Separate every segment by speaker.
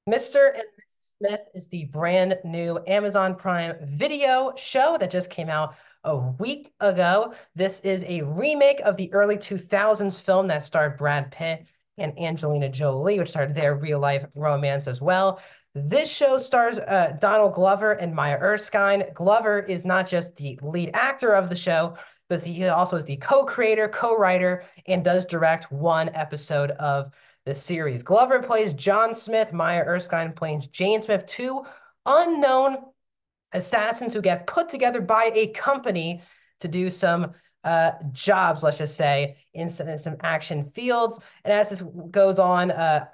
Speaker 1: Mr. and Mrs. Smith is the brand new Amazon Prime Video show that just came out a week ago. This is a remake of the early 2000s film that starred Brad Pitt and Angelina Jolie, which started their real-life romance as well. This show stars Donald Glover and Maya Erskine. Glover is not just the lead actor of the show, but he also is the co-creator, co-writer, and does direct one episode of the series. Glover plays John Smith, Maya Erskine plays Jane Smith, two unknown assassins who get put together by a company to do some jobs, let's just say, in some action fields. And as this goes on,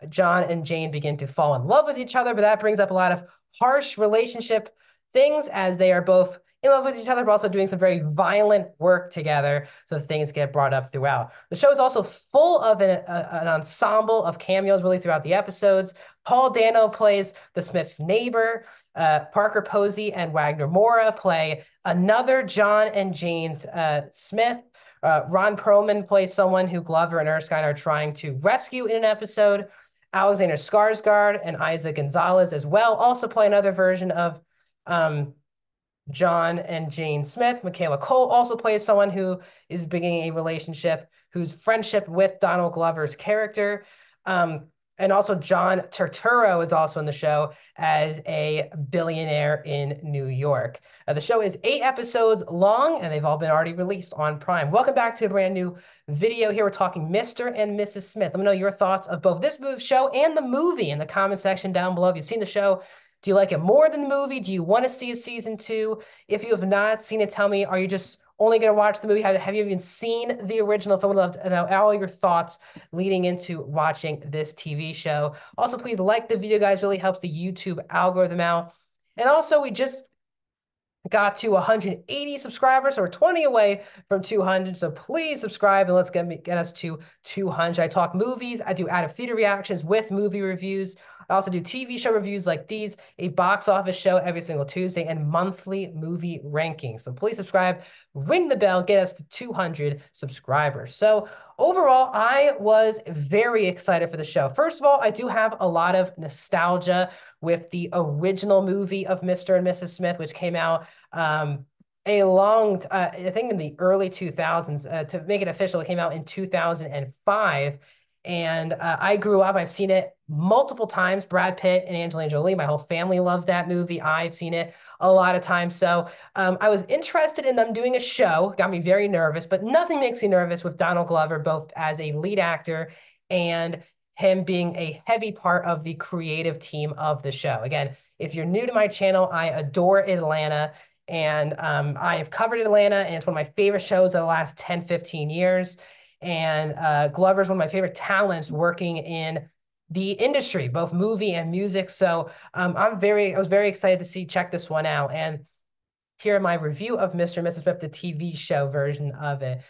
Speaker 1: John and Jane begin to fall in love with each other, but that brings up a lot of harsh relationship things as they are both in love with each other, but also doing some very violent work together. So things get brought up throughout. The show is also full of an ensemble of cameos really throughout the episodes. Paul Dano plays the Smiths' neighbor. Parker Posey and Wagner Moura play another John and Jane's Smith. Ron Perlman plays someone who Glover and Erskine are trying to rescue in an episode. Alexander Skarsgård and Isaac Gonzalez as well also play another version of John and Jane Smith. Michaela Cole also plays someone who is beginning a relationship, whose friendship with Donald Glover's character. And also John Turturro is also in the show as a billionaire in New York. The show is 8 episodes long, and they've all been already released on Prime. Welcome back to a brand new video here. We're talking Mr. and Mrs. Smith. Let me know your thoughts of both this show and the movie in the comment section down below. If you've seen the show, do you like it more than the movie? Do you want to see a season 2? If you have not seen it, tell me, are you just only going to watch the movie? Have you even seen the original film? I'd love to know all your thoughts leading into watching this TV show. Also, please like the video, guys. Really helps the YouTube algorithm out. And also, we just got to 180 subscribers, so we're 20 away from 200. So please subscribe and let's get us to 200. I talk movies. I do out of theater reactions with movie reviews. I also do TV show reviews like these, a box office show every single Tuesday, and monthly movie rankings. So please subscribe, ring the bell, get us to 200 subscribers. So overall, I was very excited for the show. First of all, I do have a lot of nostalgia with the original movie of Mr. and Mrs. Smith, which came out I think in the early 2000s. To make it official, it came out in 2005. And I grew up, I've seen it multiple times. Brad Pitt and Angelina Jolie, my whole family loves that movie. I've seen it a lot of times. So I was interested in them doing a show, got me very nervous, but nothing makes me nervous with Donald Glover, both as a lead actor and him being a heavy part of the creative team of the show. Again, if you're new to my channel, I adore Atlanta. And I have covered Atlanta, and it's one of my favorite shows of the last 10, 15 years. And Glover's one of my favorite talents working in the industry, both movie and music. So I was very excited to check this one out. And here my review of Mr. and Mrs. Smith, the TV show version of it.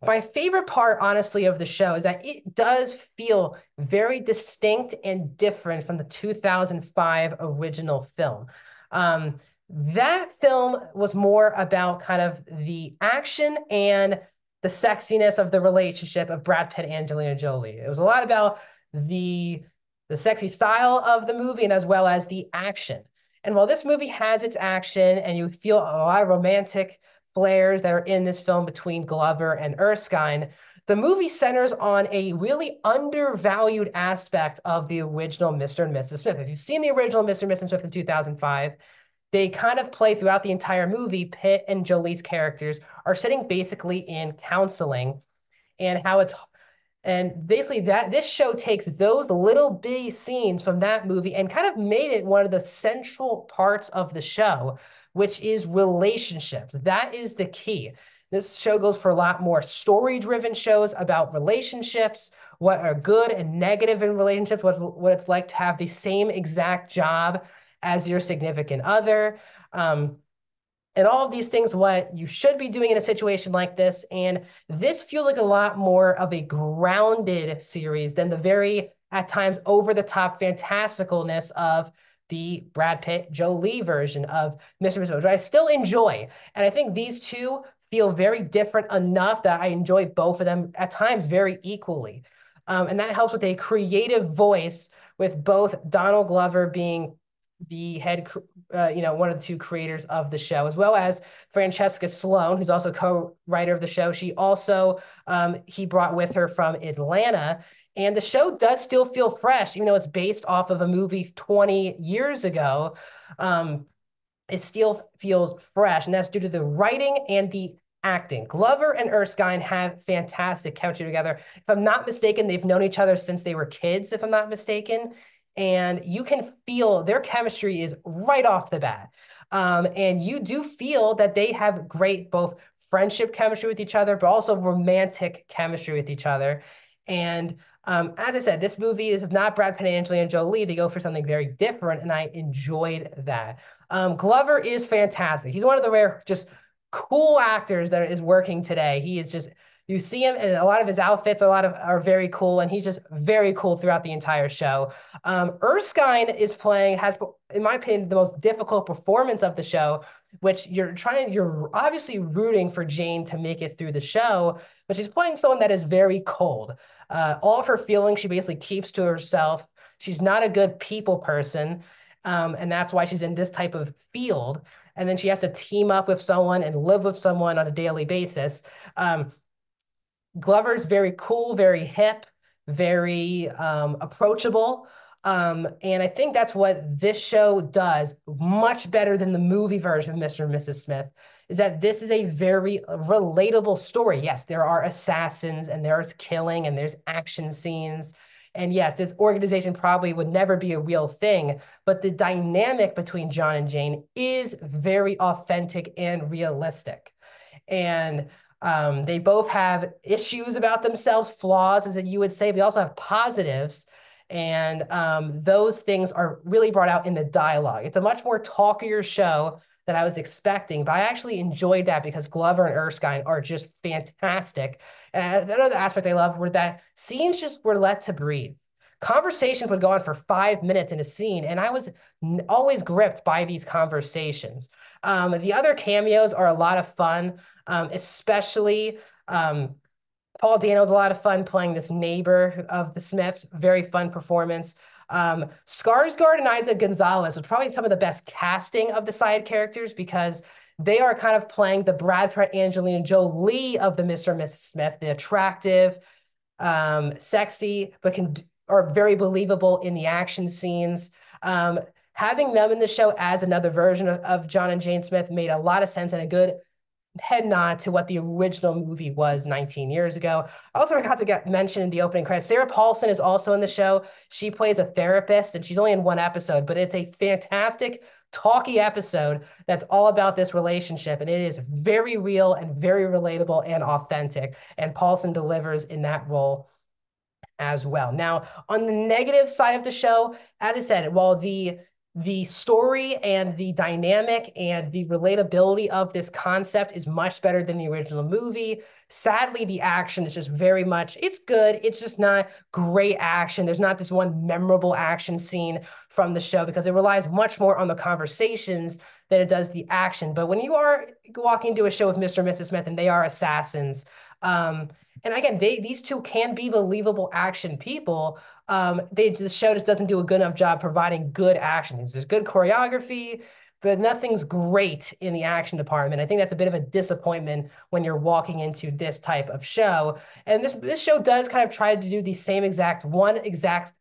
Speaker 1: My favorite part, honestly, of the show is that it does feel very distinct and different from the 2005 original film. That film was more about kind of the action and the sexiness of the relationship of Brad Pitt and Angelina Jolie. It was a lot about the sexy style of the movie and as well as the action. And while this movie has its action and you feel a lot of romantic flares that are in this film between Glover and Erskine, the movie centers on a really undervalued aspect of the original Mr. and Mrs. Smith. If you've seen the original Mr. and Mrs. Smith in 2005, they kind of play throughout the entire movie. Pitt and Jolie's characters are sitting basically in counseling, and basically this show takes those little bitty scenes from that movie and kind of made it one of the central parts of the show, which is relationships. That is the key. This show goes for a lot more story-driven shows about relationships, what are good and negative in relationships, what it's like to have the same exact job as your significant other, and all of these things, what you should be doing in a situation like this. And this feels like a lot more of a grounded series than the very, at times, over-the-top fantasticalness of the Brad Pitt Jolie version of Mr. and Mrs. Smith, which I still enjoy. And I think these two feel very different enough that I enjoy both of them at times very equally. And that helps with a creative voice, with both Donald Glover being the head, one of the two creators of the show, as well as Francesca Sloan, who's also co-writer of the show. She also, he brought with her from Atlanta. And the show does still feel fresh, even though it's based off of a movie 20 years ago. It still feels fresh, and that's due to the writing and the acting. Glover and Erskine have fantastic chemistry together. If I'm not mistaken, they've known each other since they were kids, if I'm not mistaken. And you can feel their chemistry is right off the bat. And you do feel that they have great both friendship chemistry with each other, but also romantic chemistry with each other. And as I said, this movie is not Brad Pitt and Angelina Jolie. They go for something very different, and I enjoyed that. Glover is fantastic. He's one of the rare, just cool actors that is working today. He is just, you see him, and a lot of his outfits, are very cool, and he's just very cool throughout the entire show. Erskine has, in my opinion, the most difficult performance of the show, which you're obviously rooting for Jane to make it through the show, but she's playing someone that is very cold. All of her feelings, she basically keeps to herself. She's not a good people person. And that's why she's in this type of field. And then she has to team up with someone and live with someone on a daily basis. Glover's very cool, very hip, very approachable. And I think that's what this show does much better than the movie version of Mr. and Mrs. Smith, is that this is a very relatable story. Yes, there are assassins and there's killing and there's action scenes. And yes, this organization probably would never be a real thing, but the dynamic between John and Jane is very authentic and realistic. And they both have issues about themselves, flaws, as you would say. They also have positives. And those things are really brought out in the dialogue. It's a much more talkier show than I was expecting, but I actually enjoyed that because Glover and Erskine are just fantastic. And another aspect I love were that scenes just were let to breathe. Conversation would go on for 5 minutes in a scene, and I was always gripped by these conversations. The other cameos are a lot of fun, especially Paul Dano's a lot of fun playing this neighbor of the Smiths. Very fun performance. Skarsgård and Isa Gonzalez was probably some of the best casting of the side characters because they are kind of playing the Brad Pitt, Angelina Jolie of the Mr. and Mrs. Smith, the attractive, sexy, but are very believable in the action scenes. Having them in the show as another version of John and Jane Smith made a lot of sense and a good head nod to what the original movie was 19 years ago. I also forgot to get mentioned in the opening credits. Sarah Paulson is also in the show. She plays a therapist, and she's only in one episode, but it's a fantastic, talky episode that's all about this relationship, and it is very real and very relatable and authentic, and Paulson delivers in that role as well. Now, on the negative side of the show, as I said, while the story and the dynamic and the relatability of this concept is much better than the original movie. Sadly, the action is just very much, it's good. It's just not great action. There's not this one memorable action scene from the show because it relies much more on the conversations than it does the action. But when you are walking into a show with Mr. and Mrs. Smith and they are assassins, and again, these two can be believable action people. The show just doesn't do a good enough job providing good action. There's good choreography, but nothing's great in the action department. I think that's a bit of a disappointment when you're walking into this type of show. And this show does kind of try to do the same exact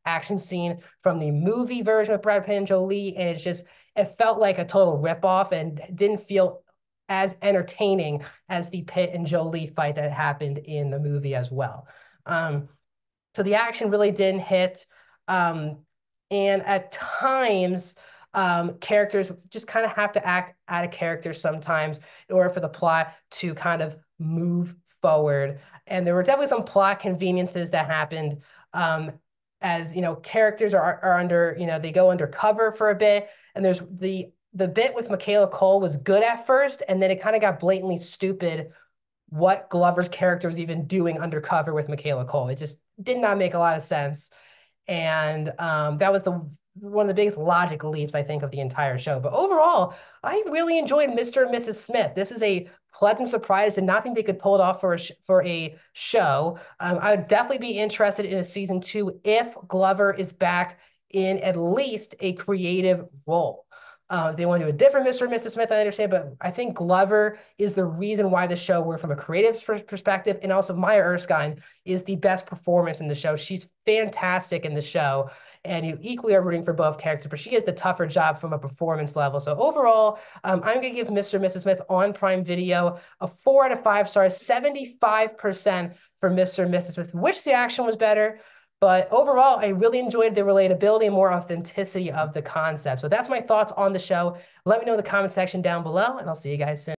Speaker 1: action scene from the movie version of Brad Pitt and Jolie, and it felt like a total ripoff and didn't feel as entertaining as the Pitt and Jolie fight that happened in the movie as well. So the action really didn't hit. And at times, characters just kind of have to act out of character sometimes in order for the plot to kind of move forward. And there were definitely some plot conveniences that happened as, characters are under, they go undercover for a bit. And there's the bit with Michaela Cole was good at first, and then it kind of got blatantly stupid what Glover's character was even doing undercover with Michaela Cole. It just did not make a lot of sense. And that was one of the biggest logic leaps, I think, of the entire show. But overall, I really enjoyed Mr. and Mrs. Smith. This is a pleasant surprise. Did not think they could pull it off for a show. I would definitely be interested in a season 2 if Glover is back in at least a creative role. They want to do a different Mr. and Mrs. Smith, I understand, but I think Glover is the reason why the show worked from a creative perspective. And also Maya Erskine is the best performance in the show. She's fantastic in the show. And you equally are rooting for both characters, but she has the tougher job from a performance level. So overall, I'm going to give Mr. and Mrs. Smith on Prime Video a 4 out of 5 stars, 75% for Mr. and Mrs. Smith. Wish the action was better. But overall, I really enjoyed the relatability and more authenticity of the concept. So that's my thoughts on the show. Let me know in the comment section down below, and I'll see you guys soon.